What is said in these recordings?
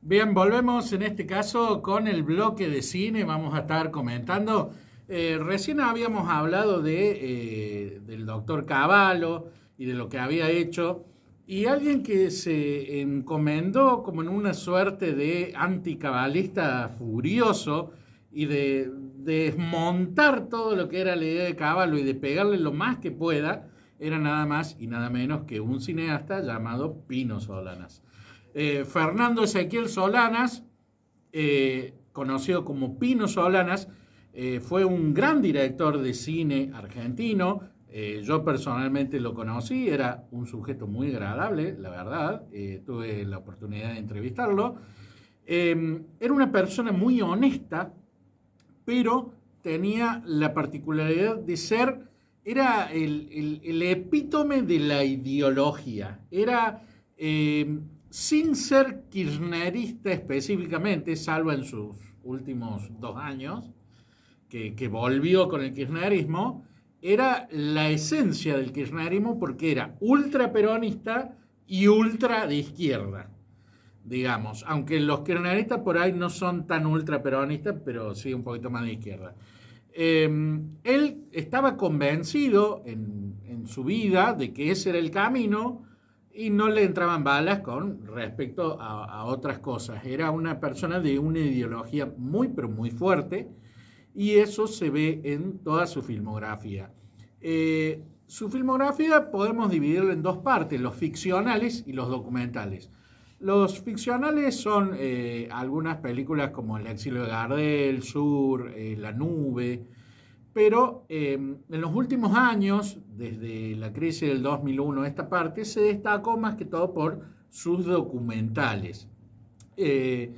Bien, volvemos en este caso con el bloque de cine. Vamos a estar comentando. Recién habíamos hablado del doctor Cavallo y de lo que había hecho. Y alguien que se encomendó como en una suerte de anticabalista furioso y de desmontar todo lo que era la idea de Cavallo y de pegarle lo más que pueda, era nada más y nada menos que un cineasta llamado Pino Solanas. Fernando Ezequiel Solanas, conocido como Pino Solanas, fue un gran director de cine argentino. Yo personalmente lo conocí, era un sujeto muy agradable, la verdad. Tuve la oportunidad de entrevistarlo. Era una persona muy honesta, pero tenía la particularidad de ser, era el epítome de la ideología. Era, sin ser kirchnerista específicamente, salvo en sus últimos 2 años, que volvió con el kirchnerismo, era la esencia del kirchnerismo porque era ultra peronista y ultra de izquierda, digamos, aunque los kirchneristas por ahí no son tan ultra peronistas, pero sí un poquito más de izquierda. Él estaba convencido en su vida de que ese era el camino y no le entraban balas con respecto a otras cosas. Era una persona de una ideología muy, pero muy fuerte, y eso se ve en toda su filmografía. Su filmografía podemos dividirla en dos partes, los ficcionales y los documentales. Los ficcionales son algunas películas como El exilio de Gardel, Sur, La nube, pero en los últimos años, desde la crisis del 2001, esta parte se destacó más que todo por sus documentales, que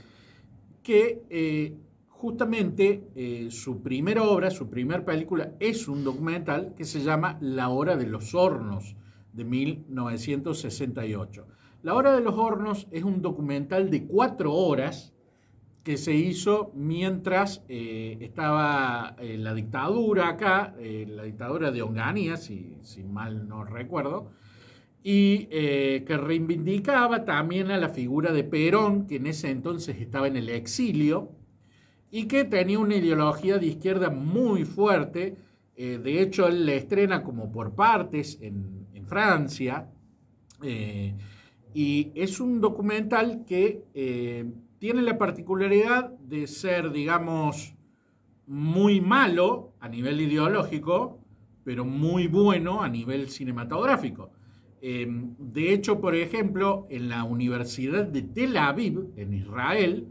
justamente su primera obra, su primera película, es un documental que se llama La hora de los hornos, de 1968. La hora de los hornos es un documental de 4 horas que se hizo mientras estaba la dictadura acá, la dictadura de Onganía, si mal no recuerdo, y que reivindicaba también a la figura de Perón, que en ese entonces estaba en el exilio, y que tenía una ideología de izquierda muy fuerte. De hecho, él le estrena como por partes en Francia, eh, y es un documental que tiene la particularidad de ser, digamos, muy malo a nivel ideológico, pero muy bueno a nivel cinematográfico. De hecho, por ejemplo, en la Universidad de Tel Aviv, en Israel,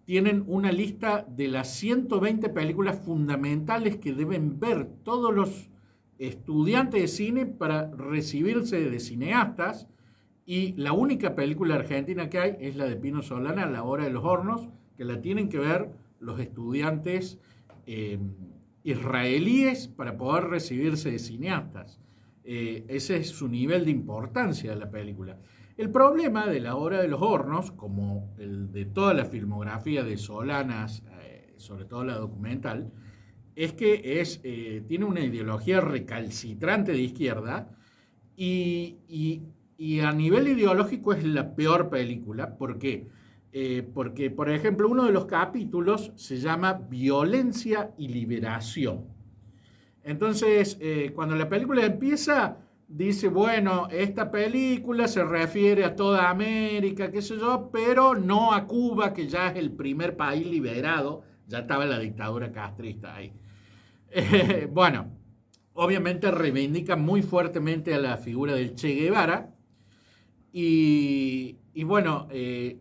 tienen una lista de las 120 películas fundamentales que deben ver todos los estudiantes de cine para recibirse de cineastas, y la única película argentina que hay es la de Pino Solanas, La hora de los hornos, que la tienen que ver los estudiantes israelíes para poder recibirse de cineastas. Ese es su nivel de importancia de la película. El problema de La hora de los hornos, como el de toda la filmografía de Solanas, sobre todo la documental, es que tiene una ideología recalcitrante de izquierda, y a nivel ideológico es la peor película. ¿Por qué? Porque, por ejemplo, uno de los capítulos se llama Violencia y Liberación. Entonces, cuando la película empieza, dice, bueno, esta película se refiere a toda América, qué sé yo, pero no a Cuba, que ya es el primer país liberado, ya estaba la dictadura castrista ahí. Bueno, obviamente reivindica muy fuertemente a la figura del Che Guevara, y bueno,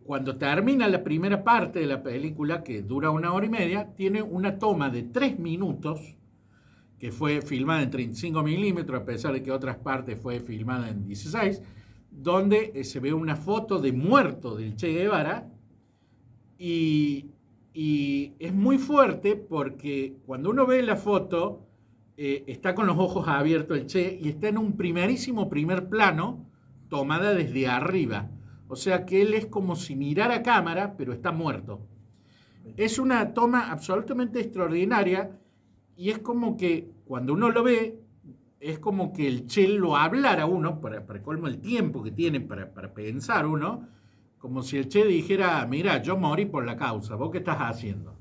cuando termina la primera parte de la película, que dura 1 hora y media, tiene una toma de 3 minutos, que fue filmada en 35 milímetros, a pesar de que otras partes fue filmada en 16, donde se ve una foto de muerto del Che Guevara, y es muy fuerte porque cuando uno ve la foto, está con los ojos abiertos el Che y está en un primerísimo primer plano, tomada desde arriba. O sea que él es como si mirara a cámara, pero está muerto. Es una toma absolutamente extraordinaria, y es como que cuando uno lo ve, es como que el Che lo hablara a uno, para colmo el tiempo que tiene para pensar uno, como si el Che dijera, mira, yo morí por la causa, ¿vos qué estás haciendo?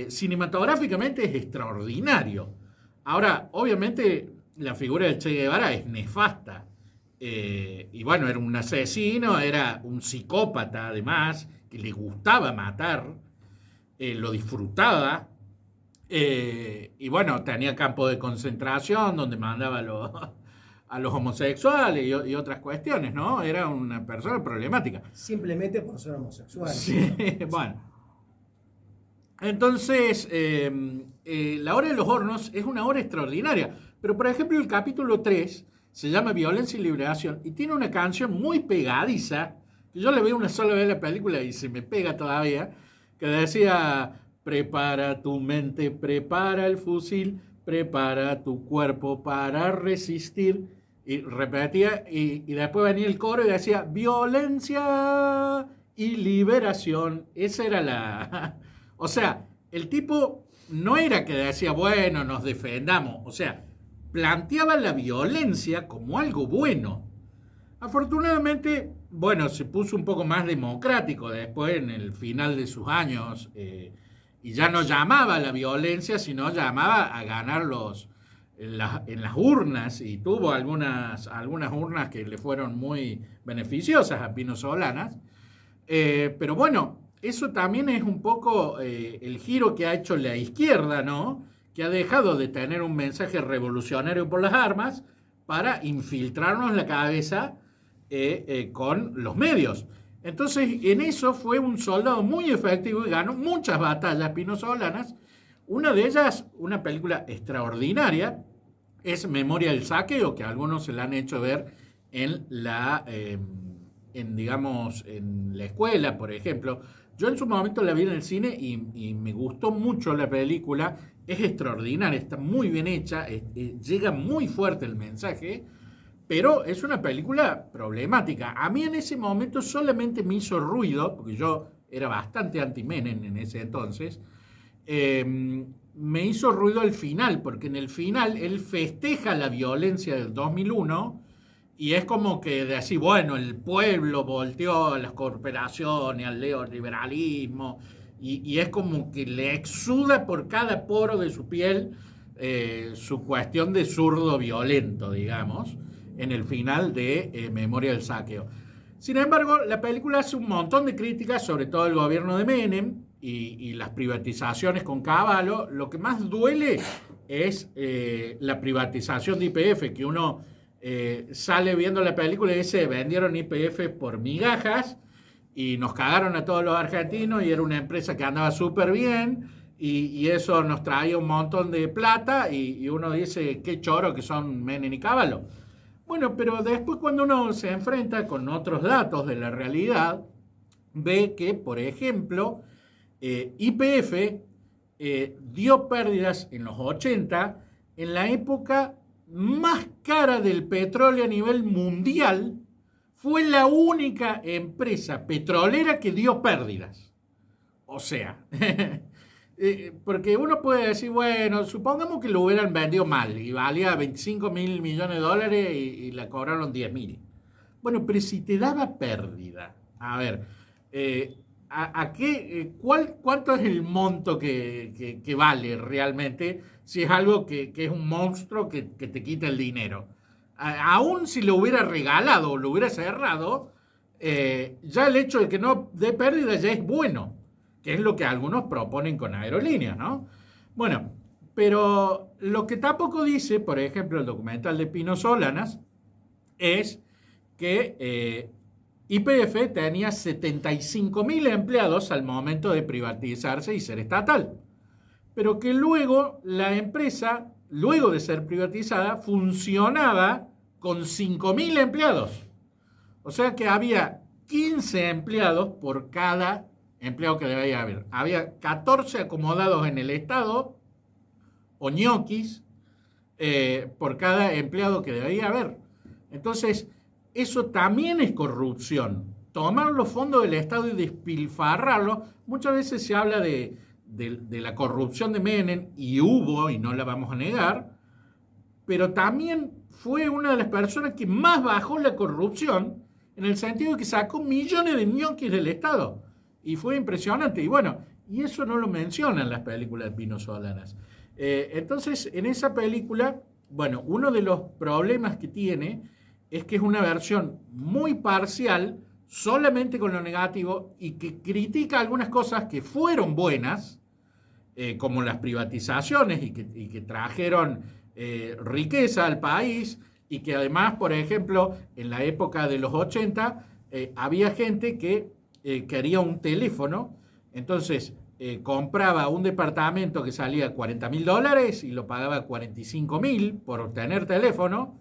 Cinematográficamente es extraordinario. Ahora, obviamente, la figura del Che Guevara es nefasta. Y bueno, era un asesino, era un psicópata además, que le gustaba matar, lo disfrutaba. Y bueno, tenía campo de concentración donde mandaba a los homosexuales y otras cuestiones, ¿no? Era una persona problemática. Simplemente por ser homosexual. Sí, bueno. Entonces, La Hora de los Hornos es una obra extraordinaria. Pero, por ejemplo, el capítulo 3 se llama Violencia y Liberación y tiene una canción muy pegadiza, que yo le veo una sola vez la película y se me pega todavía, que decía, prepara tu mente, prepara el fusil, prepara tu cuerpo para resistir. Y repetía, y después venía el coro y decía, violencia y liberación. Esa era la... O sea, el tipo no era que decía, bueno, nos defendamos. O sea, planteaba la violencia como algo bueno. Afortunadamente, bueno, se puso un poco más democrático después en el final de sus años y ya no llamaba a la violencia, sino llamaba a ganar en las urnas y tuvo algunas urnas que le fueron muy beneficiosas a Pino Solanas. Pero bueno, eso también es un poco el giro que ha hecho la izquierda, ¿no? Que ha dejado de tener un mensaje revolucionario por las armas para infiltrarnos la cabeza con los medios. Entonces, en eso fue un soldado muy efectivo y ganó muchas batallas Pino Solanas. Una de ellas, una película extraordinaria, es Memoria del Saqueo, que a algunos se la han hecho ver en digamos, en la escuela, por ejemplo. Yo en su momento la vi en el cine y me gustó mucho la película. Es extraordinaria, está muy bien hecha, llega muy fuerte el mensaje, pero es una película problemática. A mí en ese momento solamente me hizo ruido, porque yo era bastante anti-Menem en ese entonces, me hizo ruido el final, porque en el final él festeja la violencia del 2001 y es como que de así, bueno, el pueblo volteó a las corporaciones, al neoliberalismo, y es como que le exuda por cada poro de su piel su cuestión de zurdo violento, digamos, en el final de Memoria del Saqueo. Sin embargo, la película hace un montón de críticas, sobre todo el gobierno de Menem y las privatizaciones con Cavallo. Lo que más duele es la privatización de YPF, que uno sale viendo la película y dice, vendieron YPF por migajas y nos cagaron a todos los argentinos y era una empresa que andaba súper bien y eso nos traía un montón de plata y uno dice, qué choro que son Menem y Cavallo. Bueno, pero después cuando uno se enfrenta con otros datos de la realidad, ve que, por ejemplo, YPF dio pérdidas en los 80, en la época más cara del petróleo a nivel mundial. Fue la única empresa petrolera que dio pérdidas. O sea, porque uno puede decir, bueno, supongamos que lo hubieran vendido mal y valía 25.000 millones de dólares y la cobraron 10.000. Bueno, pero si te daba pérdida, a ver, ¿cuánto es el monto que vale realmente si es algo que es un monstruo que te quita el dinero? Aún si lo hubiera regalado o lo hubiera cerrado, ya el hecho de que no dé pérdida ya es bueno, que es lo que algunos proponen con aerolíneas, ¿no? Bueno, pero lo que tampoco dice, por ejemplo, el documental de Pino Solanas, es que YPF tenía 75.000 empleados al momento de privatizarse y ser estatal, pero que luego la empresa, luego de ser privatizada, funcionaba con 5.000 empleados. O sea que había 15 empleados por cada empleo que debía haber. Había 14 acomodados en el Estado, o ñoquis, por cada empleado que debía haber. Entonces, eso también es corrupción. Tomar los fondos del Estado y despilfarrarlos. Muchas veces se habla de la corrupción de Menem, y hubo, y no la vamos a negar, pero también fue una de las personas que más bajó la corrupción en el sentido de que sacó millones de ñoquis del Estado. Y fue impresionante. Y bueno, y eso no lo mencionan las películas de Pino Solanas. Entonces, en esa película, bueno, uno de los problemas que tiene es que es una versión muy parcial, solamente con lo negativo, y que critica algunas cosas que fueron buenas, como las privatizaciones y que trajeron riqueza al país, y que además, por ejemplo, en la época de los 80, había gente que quería un teléfono, entonces compraba un departamento que salía $40.000 y lo pagaba $45.000 por tener teléfono,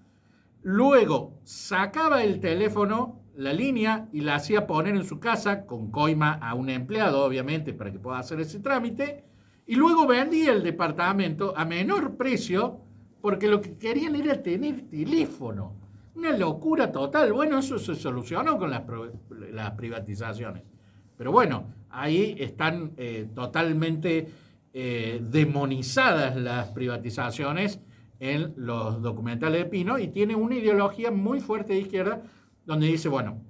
luego sacaba el teléfono, la línea, y la hacía poner en su casa con coima a un empleado, obviamente, para que pueda hacer ese trámite, y luego vendía el departamento a menor precio porque lo que querían era tener teléfono. Una locura total. Bueno, eso se solucionó con las privatizaciones. Pero bueno, ahí están totalmente demonizadas las privatizaciones en los documentales de Pino, y tiene una ideología muy fuerte de izquierda donde dice, bueno,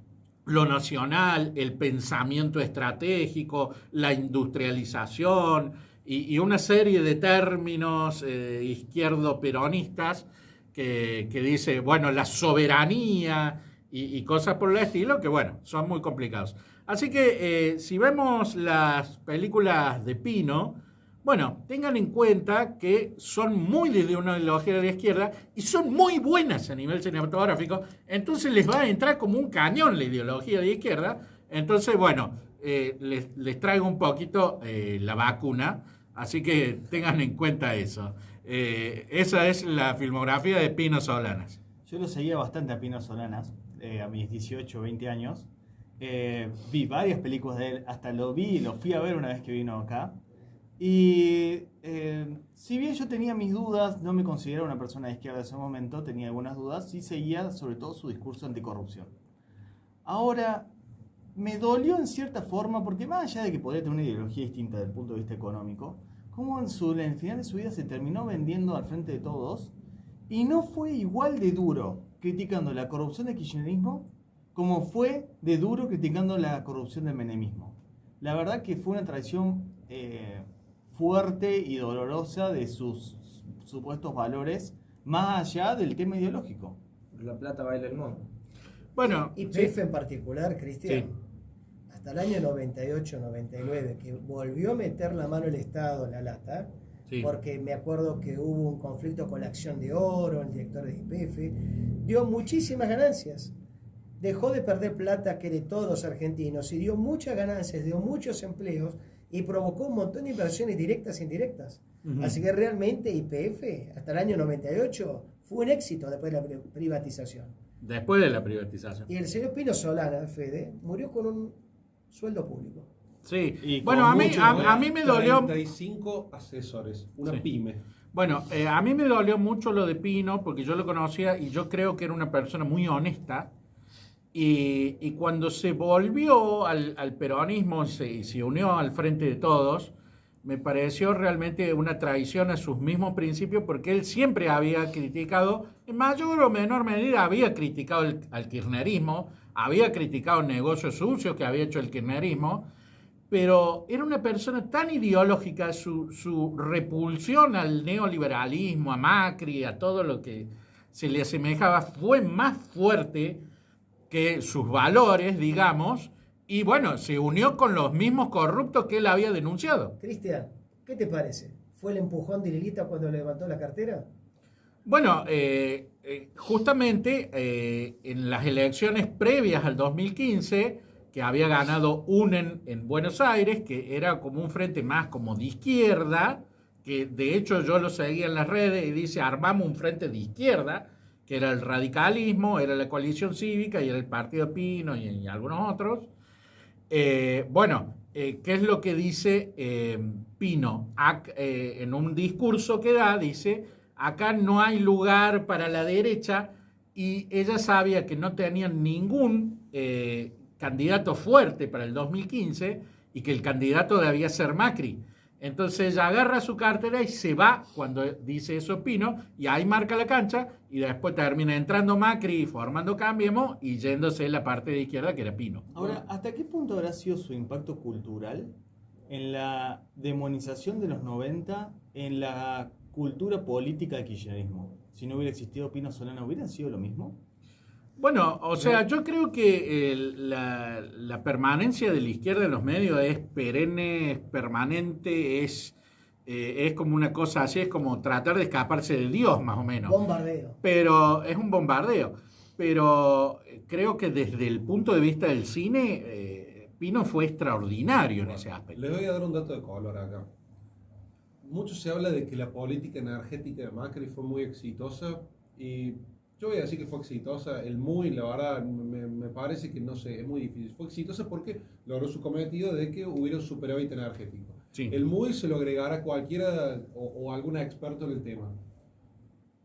lo nacional, el pensamiento estratégico, la industrialización y una serie de términos izquierdo-peronistas que dice, bueno, la soberanía y cosas por el estilo, que bueno, son muy complicados. Así que si vemos las películas de Pino, bueno, tengan en cuenta que son muy desde una ideología de la izquierda y son muy buenas a nivel cinematográfico, entonces les va a entrar como un cañón la ideología de la izquierda. Entonces, bueno, les traigo un poquito la vacuna, así que tengan en cuenta eso. Esa es la filmografía de Pino Solanas. Yo lo seguía bastante a Pino Solanas, a mis 18 o 20 años. Vi varias películas de él, hasta lo vi y lo fui a ver una vez que vino acá. Y si bien yo tenía mis dudas, no me consideraba una persona de izquierda en ese momento, tenía algunas dudas, sí seguía sobre todo su discurso anticorrupción. Ahora, me dolió en cierta forma, porque más allá de que podría tener una ideología distinta desde el punto de vista económico, como en el final de su vida se terminó vendiendo al frente de todos, y no fue igual de duro criticando la corrupción del kirchnerismo como fue de duro criticando la corrupción del menemismo. La verdad que fue una traición fuerte y dolorosa de sus supuestos valores, más allá del tema ideológico. La plata baila el mono. Bueno, Y PF en particular, Cristian, Sí. hasta el año 98-99, que volvió a meter la mano el Estado en la lata, Sí. porque me acuerdo que hubo un conflicto con la Acción de Oro, el director de YPF, dio muchísimas ganancias. Dejó de perder plata que de todos los argentinos y dio muchas ganancias, dio muchos empleos y provocó un montón de inversiones directas e indirectas. Ujú. Así que realmente YPF, hasta el año 98, fue un éxito después de la privatización. Después de la privatización. Y el señor Pino Solana, Fede, murió con un sueldo público. Sí. Y Bueno, con a mí, mucho, a mí me dolió. 35 asesores, una Sí. pyme. Bueno, a mí me dolió mucho lo de Pino, porque yo lo conocía y yo creo que era una persona muy honesta. Y cuando se volvió al peronismo y se unió al Frente de Todos, me pareció realmente una traición a sus mismos principios, porque él siempre había criticado, en mayor o menor medida, había criticado al kirchnerismo, había criticado negocios sucios que había hecho el kirchnerismo, pero era una persona tan ideológica, su repulsión al neoliberalismo, a Macri, a todo lo que se le asemejaba, fue más fuerte que sus valores, digamos, y bueno, se unió con los mismos corruptos que él había denunciado. Cristian, ¿qué te parece? ¿Fue el empujón de Lilita cuando le levantó la cartera? Bueno, justamente en las elecciones previas al 2015, que había ganado UNEN en Buenos Aires, que era como un frente más como de izquierda, que de hecho yo lo seguía en las redes y dice, armamos un frente de izquierda, que era el radicalismo, era la coalición cívica y era el Partido Pino y algunos otros. Bueno, ¿qué es lo que dice Pino? En un discurso que da, dice, acá no hay lugar para la derecha, y ella sabía que no tenían ningún candidato fuerte para el 2015 y que el candidato debía ser Macri. Entonces ella agarra su cartera y se va cuando dice eso Pino, y ahí marca la cancha, y después termina entrando Macri formando Cambiemos y yéndose en la parte de izquierda que era Pino. Ahora, ¿hasta qué punto habrá sido su impacto cultural en la demonización de los 90, en la cultura política del kirchnerismo? Si no hubiera existido Pino Solana, ¿hubiera sido lo mismo? Bueno, o sea, yo creo que la permanencia de la izquierda en los medios es perenne, es permanente, es como una cosa así, es como tratar de escaparse de Dios, más o menos. Bombardeo. Pero es un bombardeo. Pero creo que desde el punto de vista del cine, Pino fue extraordinario en ese aspecto. Les voy a dar un dato de color acá. Mucho se habla de que la política energética de Macri fue muy exitosa y yo voy a decir que fue exitosa. El muy, la verdad, me parece que no sé, es muy difícil. Fue exitosa porque logró su cometido de que hubiera un superávit energético. Sí. El muy se lo agregará cualquiera o algún experto en el tema.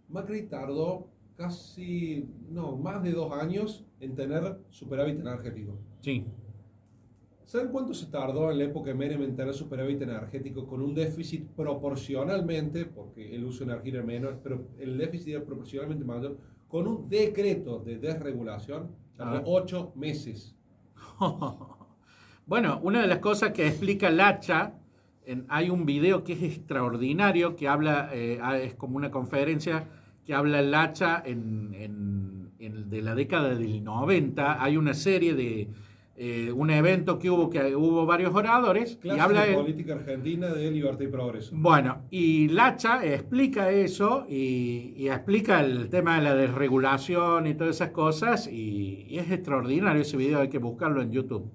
Macri tardó casi, no, más de 2 años en tener superávit energético. Sí. ¿Saben cuánto se tardó en la época de Menem en tener superávit energético con un déficit proporcionalmente, porque el uso de energía era menor, pero el déficit era proporcionalmente mayor, con un decreto de desregulación? Tardó 8 meses. Bueno, una de las cosas que explica Lacha, hay un video que es extraordinario, que habla, es como una conferencia que habla Lacha de la década del 90. Hay una serie de un evento que hubo varios oradores. Clase y habla de política argentina de libertad y progreso. Bueno, y Lacha explica eso y explica el tema de la desregulación y todas esas cosas, y es extraordinario ese video, hay que buscarlo en YouTube.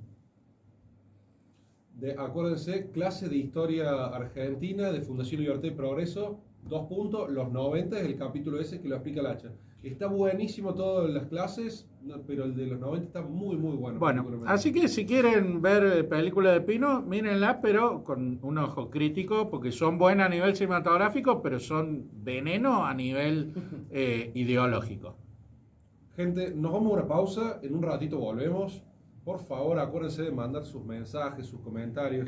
Acuérdense, clase de historia argentina de Fundación Libertad y Progreso, 2 puntos, los 90 es el capítulo ese que lo explica Lacha. Está buenísimo todas las clases, pero el de los 90 está muy, muy bueno. Bueno, así que si quieren ver películas de Pino, mírenla, pero con un ojo crítico, porque son buenas a nivel cinematográfico, pero son veneno a nivel ideológico. Gente, nos vamos a una pausa, en un ratito volvemos. Por favor, acuérdense de mandar sus mensajes, sus comentarios.